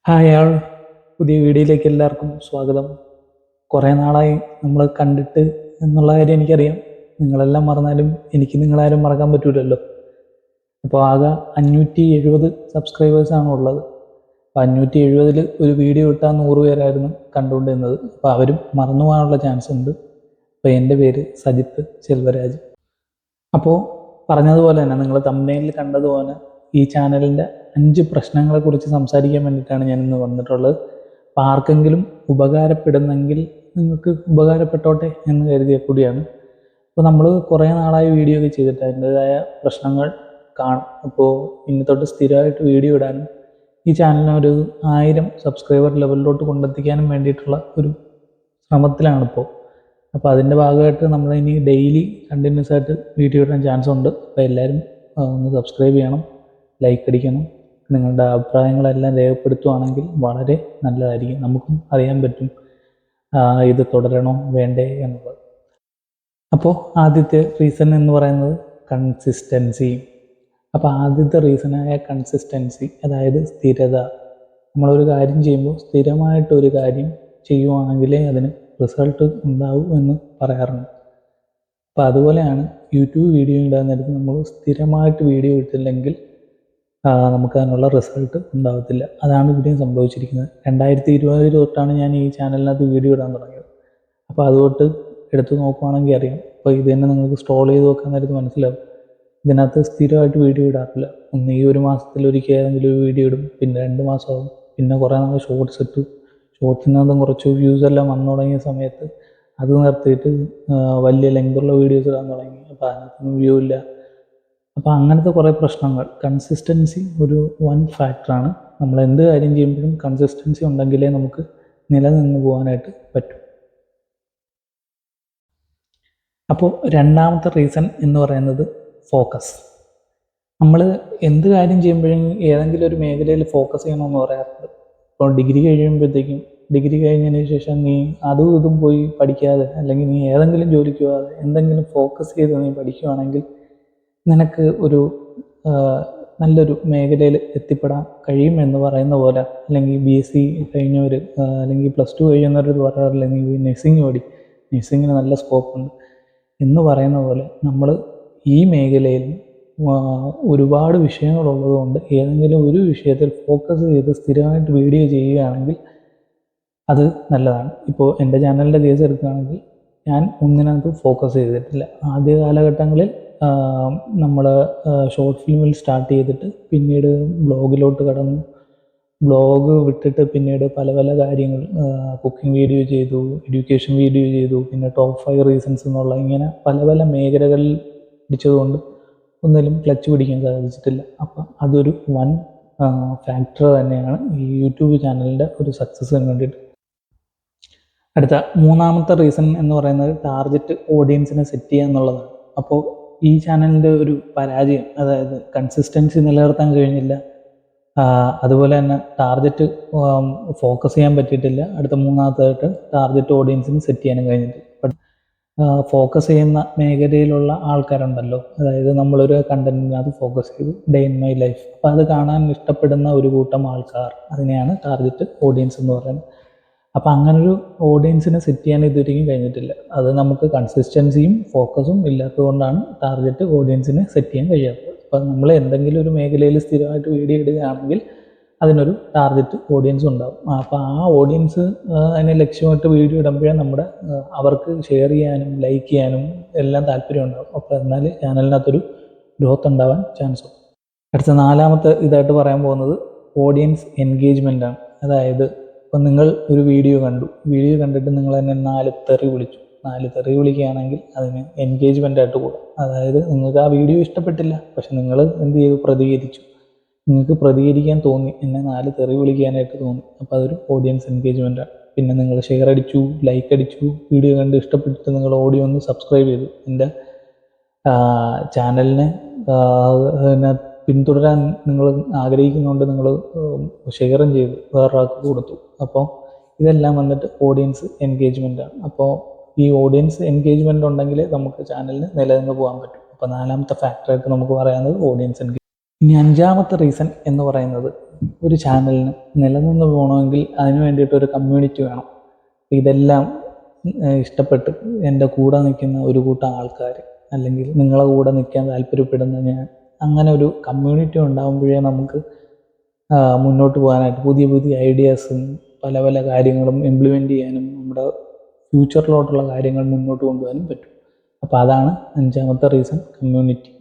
Hi ആൾ, പുതിയ വീഡിയോയിലേക്ക് എല്ലാവർക്കും സ്വാഗതം. കുറേ നാളായി നമ്മൾ കണ്ടിട്ട് എന്നുള്ള കാര്യം എനിക്കറിയാം. നിങ്ങളെല്ലാം മറന്നാലും എനിക്ക് നിങ്ങളാരും മറക്കാൻ പറ്റൂലല്ലോ. അപ്പോൾ ആകെ 570 സബ്സ്ക്രൈബേഴ്സാണ് ഉള്ളത്. അപ്പോൾ 570 ഒരു വീഡിയോ ഇട്ടാൽ 100 പേരായിരുന്നു കണ്ടുകൊണ്ടിരുന്നത്. അപ്പോൾ അവരും മറന്നു പോകാനുള്ള ചാൻസ് ഉണ്ട്. അപ്പോൾ എൻ്റെ പേര് സജിത്ത് ചെൽവരാജ്. അപ്പോൾ പറഞ്ഞതുപോലെ തന്നെ നിങ്ങൾ തംബ്നെയിലിൽ കണ്ടതുപോലെ ഈ ചാനലിൻ്റെ 5 പ്രശ്നങ്ങളെക്കുറിച്ച് സംസാരിക്കാൻ വേണ്ടിയിട്ടാണ് ഞാനിന്ന് വന്നിട്ടുള്ളത്. അപ്പോൾ ആർക്കെങ്കിലും ഉപകാരപ്പെടുന്നെങ്കിൽ നിങ്ങൾക്ക് ഉപകാരപ്പെട്ടോട്ടെ എന്ന് കരുതിയ കൂടിയാണ്. അപ്പോൾ നമ്മൾ കുറേ നാളായി വീഡിയോ ഒക്കെ ചെയ്തിട്ട് അതിൻ്റെതായ പ്രശ്നങ്ങൾ കാണും. അപ്പോൾ ഇനി തൊട്ട് സ്ഥിരമായിട്ട് വീഡിയോ ഇടാനും ഈ ചാനലിനെ ഒരു 1000 സബ്സ്ക്രൈബർ ലെവലിലോട്ട് കൊണ്ടെത്തിക്കാനും വേണ്ടിയിട്ടുള്ള ഒരു ശ്രമത്തിലാണിപ്പോൾ. അപ്പോൾ അതിൻ്റെ ഭാഗമായിട്ട് നമ്മൾ ഇനി ഡെയിലി കണ്ടിന്യൂസ് ആയിട്ട് വീഡിയോ ഇടാൻ ചാൻസ് ഉണ്ട്. അപ്പോൾ എല്ലാവരും ഒന്ന് സബ്സ്ക്രൈബ് ചെയ്യണം, ലൈക്ക് അടിക്കണം. നിങ്ങളുടെ അഭിപ്രായങ്ങളെല്ലാം രേഖപ്പെടുത്തുകയാണെങ്കിൽ വളരെ നല്ലതായിരിക്കും. നമുക്കും അറിയാൻ പറ്റും ഇത് തുടരണോ വേണ്ടേ എന്നുള്ളത്. അപ്പോൾ ആദ്യത്തെ റീസൺ എന്ന് പറയുന്നത് കൺസിസ്റ്റൻസി. അപ്പോൾ ആദ്യത്തെ റീസണായ കൺസിസ്റ്റൻസി, അതായത് സ്ഥിരത. നമ്മളൊരു കാര്യം ചെയ്യുമ്പോൾ സ്ഥിരമായിട്ടൊരു കാര്യം ചെയ്യുവാണെങ്കിലേ അതിന് റിസൾട്ട് ഉണ്ടാവും എന്ന് പറയാറുണ്ട്. അപ്പോൾ അതുപോലെയാണ് യൂട്യൂബ് വീഡിയോ ഇടാൻ നേരത്ത് നമ്മൾ സ്ഥിരമായിട്ട് വീഡിയോ ഇട്ടില്ലെങ്കിൽ നമുക്ക് അതിനുള്ള റിസൾട്ട് ഉണ്ടാകത്തില്ല. അതാണ് ഇവിടെയും സംഭവിച്ചിരിക്കുന്നത്. 2020 തൊട്ടാണ് ഞാൻ ഈ ചാനലിനകത്ത് വീഡിയോ ഇടാൻ തുടങ്ങിയത്. അപ്പോൾ അതുകൊണ്ട് എടുത്ത് നോക്കുവാണെങ്കിൽ അറിയാം. അപ്പോൾ ഇത് തന്നെ നിങ്ങൾക്ക് സ്ക്രോൾ ചെയ്ത് നോക്കാൻ നേരത്ത് മനസ്സിലാവും. ഇതിനകത്ത് സ്ഥിരമായിട്ട് വീഡിയോ ഇടാറില്ല. ഒന്ന് ഈ ഒരു മാസത്തിലൊരിക്കൽ ഏതെങ്കിലും ഒരു വീഡിയോ ഇടും, പിന്നെ 2 മാസമാകും, പിന്നെ കുറേ നാൾ ഷോർട്സ് ഇട്ടു. ഷോർട്സിനകത്തും കുറച്ച് വ്യൂസ് എല്ലാം വന്നു തുടങ്ങിയ സമയത്ത് അത് നിർത്തിയിട്ട് വലിയ ലെങ്തുള്ള വീഡിയോസ് ഇടാൻ തുടങ്ങി. അപ്പോൾ അതിനകത്തൊന്നും വ്യൂ ഇല്ല. അപ്പോൾ അങ്ങനത്തെ കുറേ പ്രശ്നങ്ങൾ. കൺസിസ്റ്റൻസി ഒരു വൺ ഫാക്ടറാണ്. നമ്മൾ എന്ത് കാര്യം ചെയ്യുമ്പോഴും കൺസിസ്റ്റൻസി ഉണ്ടെങ്കിലേ നമുക്ക് നിലനിന്ന് പോകാനായിട്ട് പറ്റും. അപ്പോൾ രണ്ടാമത്തെ റീസൺ എന്ന് പറയുന്നത് ഫോക്കസ്. നമ്മൾ എന്ത് കാര്യം ചെയ്യുമ്പോഴും ഏതെങ്കിലും ഒരു മേഖലയിൽ ഫോക്കസ് ചെയ്യണമെന്ന് പറയാറുണ്ട്. ഇപ്പോൾ ഡിഗ്രി കഴിയുമ്പോഴത്തേക്കും ഡിഗ്രി കഴിഞ്ഞതിന് ശേഷം നീ അതും ഇതും പോയി പഠിക്കാതെ, അല്ലെങ്കിൽ നീ ഏതെങ്കിലും ജോലിക്ക് പോകാതെ എന്തെങ്കിലും ഫോക്കസ് ചെയ്ത് നീ പഠിക്കുകയാണെങ്കിൽ നിനക്ക് ഒരു നല്ലൊരു മേഖലയിൽ എത്തിപ്പെടാൻ കഴിയും എന്ന് പറയുന്ന പോലെ, അല്ലെങ്കിൽ BSc കഴിഞ്ഞവർ അല്ലെങ്കിൽ +2 കഴിയുന്നവർ പറയാറില്ല, നീ നഴ്സിംഗ് പഠി, നഴ്സിങ്ങിന് നല്ല സ്കോപ്പുണ്ട് എന്ന് പറയുന്ന പോലെ നമ്മൾ ഈ മേഖലയിൽ ഒരുപാട് വിഷയങ്ങളുള്ളതുകൊണ്ട് ഏതെങ്കിലും ഒരു വിഷയത്തിൽ ഫോക്കസ് ചെയ്ത് സ്ഥിരമായിട്ട് വീഡിയോ ചെയ്യുകയാണെങ്കിൽ അത് നല്ലതാണ്. ഇപ്പോൾ എൻ്റെ ചാനലിൻ്റെ കേസ് എടുക്കുകയാണെങ്കിൽ ഞാൻ ഒന്നിനകത്ത് ഫോക്കസ് ചെയ്തിട്ടില്ല. ആദ്യ കാലഘട്ടങ്ങളിൽ നമ്മൾ ഷോർട്ട് ഫിലിമിൽ സ്റ്റാർട്ട് ചെയ്തിട്ട് പിന്നീട് ബ്ലോഗിലോട്ട് കടന്നു. ബ്ലോഗ് വിട്ടിട്ട് പിന്നീട് പല പല കാര്യങ്ങൾ, കുക്കിംഗ് വീഡിയോ ചെയ്തു, എഡ്യൂക്കേഷൻ വീഡിയോ ചെയ്തു, പിന്നെ ടോപ്പ് 5 റീസൺസ് എന്നുള്ള ഇങ്ങനെ പല പല മേഖലകളിൽ പിടിച്ചതുകൊണ്ട് ഒന്നിലും ക്ലച്ച് പിടിക്കാൻ സാധിച്ചിട്ടില്ല. അപ്പം അതൊരു വൺ ഫാക്ടർ തന്നെയാണ് ഈ യൂട്യൂബ് ചാനലിൻ്റെ ഒരു സക്സസ്സിന് വേണ്ടിയിട്ട്. അടുത്ത മൂന്നാമത്തെ റീസൺ എന്ന് പറയുന്നത് ടാർഗറ്റ് ഓഡിയൻസിനെ സെറ്റ് ചെയ്യുക എന്നുള്ളതാണ്. അപ്പോൾ ഈ ചാനലിൻ്റെ ഒരു പരാജയം, അതായത് കൺസിസ്റ്റൻസി നിലനിർത്താൻ കഴിഞ്ഞില്ല, അതുപോലെ തന്നെ ടാർഗറ്റ് ഫോക്കസ് ചെയ്യാൻ പറ്റിയിട്ടില്ല. അടുത്ത മൂന്നാമത്തായിട്ട് ടാർഗറ്റ് ഓഡിയൻസിന് സെറ്റ് ചെയ്യാനും കഴിഞ്ഞിട്ട്. ഫോക്കസ് ചെയ്യുന്ന മേഖലയിലുള്ള ആൾക്കാരുണ്ടല്ലോ, അതായത് നമ്മളൊരു കണ്ടന്റിനകത്ത് ഫോക്കസ് ചെയ്തു, ഡേ ഇൻ മൈ ലൈഫ്, അപ്പോൾ അത് കാണാൻ ഇഷ്ടപ്പെടുന്ന ഒരു കൂട്ടം ആൾക്കാർ, അതിനെയാണ് ടാർഗറ്റ് ഓഡിയൻസ് എന്ന് പറയുന്നത്. അപ്പോൾ അങ്ങനൊരു ഓഡിയൻസിനെ സെറ്റ് ചെയ്യാൻ ഇതുവരെയും കഴിഞ്ഞിട്ടില്ല. അത് നമുക്ക് കൺസിസ്റ്റൻസിയും ഫോക്കസും ഇല്ലാത്തതുകൊണ്ടാണ് ടാർഗറ്റ് ഓഡിയൻസിനെ സെറ്റ് ചെയ്യാൻ കഴിയാത്തത്. അപ്പോൾ നമ്മൾ എന്തെങ്കിലും ഒരു മേഖലയിൽ സ്ഥിരമായിട്ട് വീഡിയോ ഇടുകയാണെങ്കിൽ അതിനൊരു ടാർഗറ്റ് ഓഡിയൻസ് ഉണ്ടാകും. അപ്പോൾ ആ ഓഡിയൻസ് അതിനെ ലക്ഷ്യമായിട്ട് വീഡിയോ ഇടുമ്പോഴേ നമ്മുടെ അവർക്ക് ഷെയർ ചെയ്യാനും ലൈക്ക് ചെയ്യാനും എല്ലാം താല്പര്യം ഉണ്ടാകും. അപ്പോൾ എന്നാൽ ചാനലിനകത്തൊരു ഗ്രോത്ത് ഉണ്ടാവാൻ ചാൻസ് ഉണ്ട്. അടുത്ത നാലാമത്തെ ഇതായിട്ട് പറയാൻ പോകുന്നത് ഓഡിയൻസ് എൻഗേജ്മെൻ്റ് ആണ്. അതായത് ഇപ്പം നിങ്ങൾ ഒരു വീഡിയോ കണ്ടിട്ട് നിങ്ങൾ തന്നെ 4 തെറി വിളിച്ചു. 4 തെറി വിളിക്കുകയാണെങ്കിൽ അതിന് എൻഗേജ്മെൻ്റ് ആയിട്ട് കൂടും. അതായത് നിങ്ങൾക്ക് ആ വീഡിയോ ഇഷ്ടപ്പെട്ടില്ല, പക്ഷെ നിങ്ങൾ എന്ത് ചെയ്തു, പ്രതികരിച്ചു. നിങ്ങൾക്ക് പ്രതികരിക്കാൻ തോന്നി, എന്നെ 4 തെറി വിളിക്കാനായിട്ട് തോന്നി. അപ്പോൾ അതൊരു ഓഡിയൻസ് എൻഗേജ്മെൻ്റ് ആണ്. പിന്നെ നിങ്ങൾ ഷെയർ അടിച്ചു, ലൈക്ക് അടിച്ചു, വീഡിയോ കണ്ട് ഇഷ്ടപ്പെട്ടിട്ട് നിങ്ങൾ ഓഡിയോ ഒന്ന് സബ്സ്ക്രൈബ് ചെയ്തു, എൻ്റെ ചാനലിനെ പിന്തുടരാൻ നിങ്ങൾ ആഗ്രഹിക്കുന്നതുകൊണ്ട് നിങ്ങൾ ഷെയറും ചെയ്തു, വേറൊരാൾക്ക് കൊടുത്തു. അപ്പോൾ ഇതെല്ലാം വന്നിട്ട് ഓഡിയൻസ് എൻഗേജ്മെൻ്റ് ആണ്. അപ്പോൾ ഈ ഓഡിയൻസ് എൻഗേജ്മെൻ്റ് ഉണ്ടെങ്കിൽ നമുക്ക് ചാനലിന് നിലനിന്ന് പോകാൻ പറ്റും. അപ്പോൾ നാലാമത്തെ ഫാക്ടറായിട്ട് നമുക്ക് പറയാവുന്നത് ഓഡിയൻസ് എൻഗേജ്മെൻറ്റ്. ഇനി അഞ്ചാമത്തെ റീസൺ എന്ന് പറയുന്നത് ഒരു ചാനലിന് നിലനിന്ന് പോകണമെങ്കിൽ അതിന് വേണ്ടിയിട്ടൊരു കമ്മ്യൂണിറ്റി വേണം. ഇതെല്ലാം ഇഷ്ടപ്പെട്ട് എൻ്റെ കൂടെ നിൽക്കുന്ന ഒരു കൂട്ടം ആൾക്കാർ, അല്ലെങ്കിൽ നിങ്ങളെ കൂടെ നിൽക്കാൻ താല്പര്യപ്പെടുന്ന ഞാൻ, അങ്ങനെ ഒരു കമ്മ്യൂണിറ്റി ഉണ്ടാകുമ്പോഴേ നമുക്ക് മുന്നോട്ട് പോകാനായിട്ട് പുതിയ പുതിയ ഐഡിയാസും പല പല കാര്യങ്ങളും ഇംപ്ലിമെൻ്റ് ചെയ്യാനും നമ്മുടെ ഫ്യൂച്ചറിലോട്ടുള്ള കാര്യങ്ങൾ മുന്നോട്ട് കൊണ്ടുപോകാനും പറ്റും. അപ്പോൾ അതാണ് 5ാമത്തെ റീസൺ, കമ്മ്യൂണിറ്റി.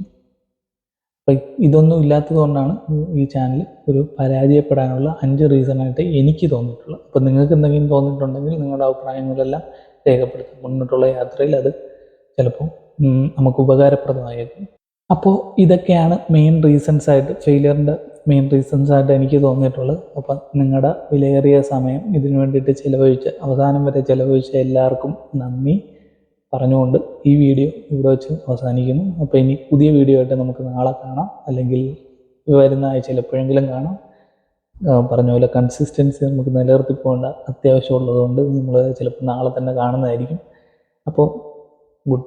അപ്പം ഇതൊന്നും ഇല്ലാത്തത് കൊണ്ടാണ് ഈ ചാനൽ ഒരു പരാജയപ്പെടാനുള്ള 5 റീസണായിട്ട് എനിക്ക് തോന്നിയിട്ടുള്ളത്. അപ്പോൾ നിങ്ങൾക്ക് എന്തെങ്കിലും തോന്നിയിട്ടുണ്ടെങ്കിൽ നിങ്ങളുടെ അഭിപ്രായങ്ങളെല്ലാം രേഖപ്പെടുത്തും. മുന്നോട്ടുള്ള യാത്രയിൽ അത് ചിലപ്പോൾ നമുക്ക് ഉപകാരപ്രദമായേക്കും. അപ്പോൾ ഇതൊക്കെയാണ് മെയിൻ റീസൺസായിട്ട്, ഫെയിലിയറിൻ്റെ മെയിൻ റീസൺസായിട്ട് എനിക്ക് തോന്നിയിട്ടുള്ളത്. അപ്പം നിങ്ങളുടെ വിലയേറിയ സമയം ഇതിനു വേണ്ടിയിട്ട് ചിലവഴിച്ച് അവസാനം വരെ ചിലവഴിച്ച എല്ലാവർക്കും നന്ദി പറഞ്ഞുകൊണ്ട് ഈ വീഡിയോ ഇവിടെ വെച്ച് അവസാനിക്കുന്നു. അപ്പോൾ ഇനി പുതിയ വീഡിയോ ആയിട്ട് നമുക്ക് നാളെ കാണാം, അല്ലെങ്കിൽ വരുന്ന ആഴ്ചയിൽ എപ്പോഴെങ്കിലും കാണാം. പറഞ്ഞ പോലെ കൺസിസ്റ്റൻസി നമുക്ക് നിലനിർത്തി പോകേണ്ട അത്യാവശ്യമുള്ളതുകൊണ്ട് നമ്മൾ ചിലപ്പോൾ നാളെ തന്നെ കാണുന്നതായിരിക്കും. അപ്പോൾ ഗുഡ്.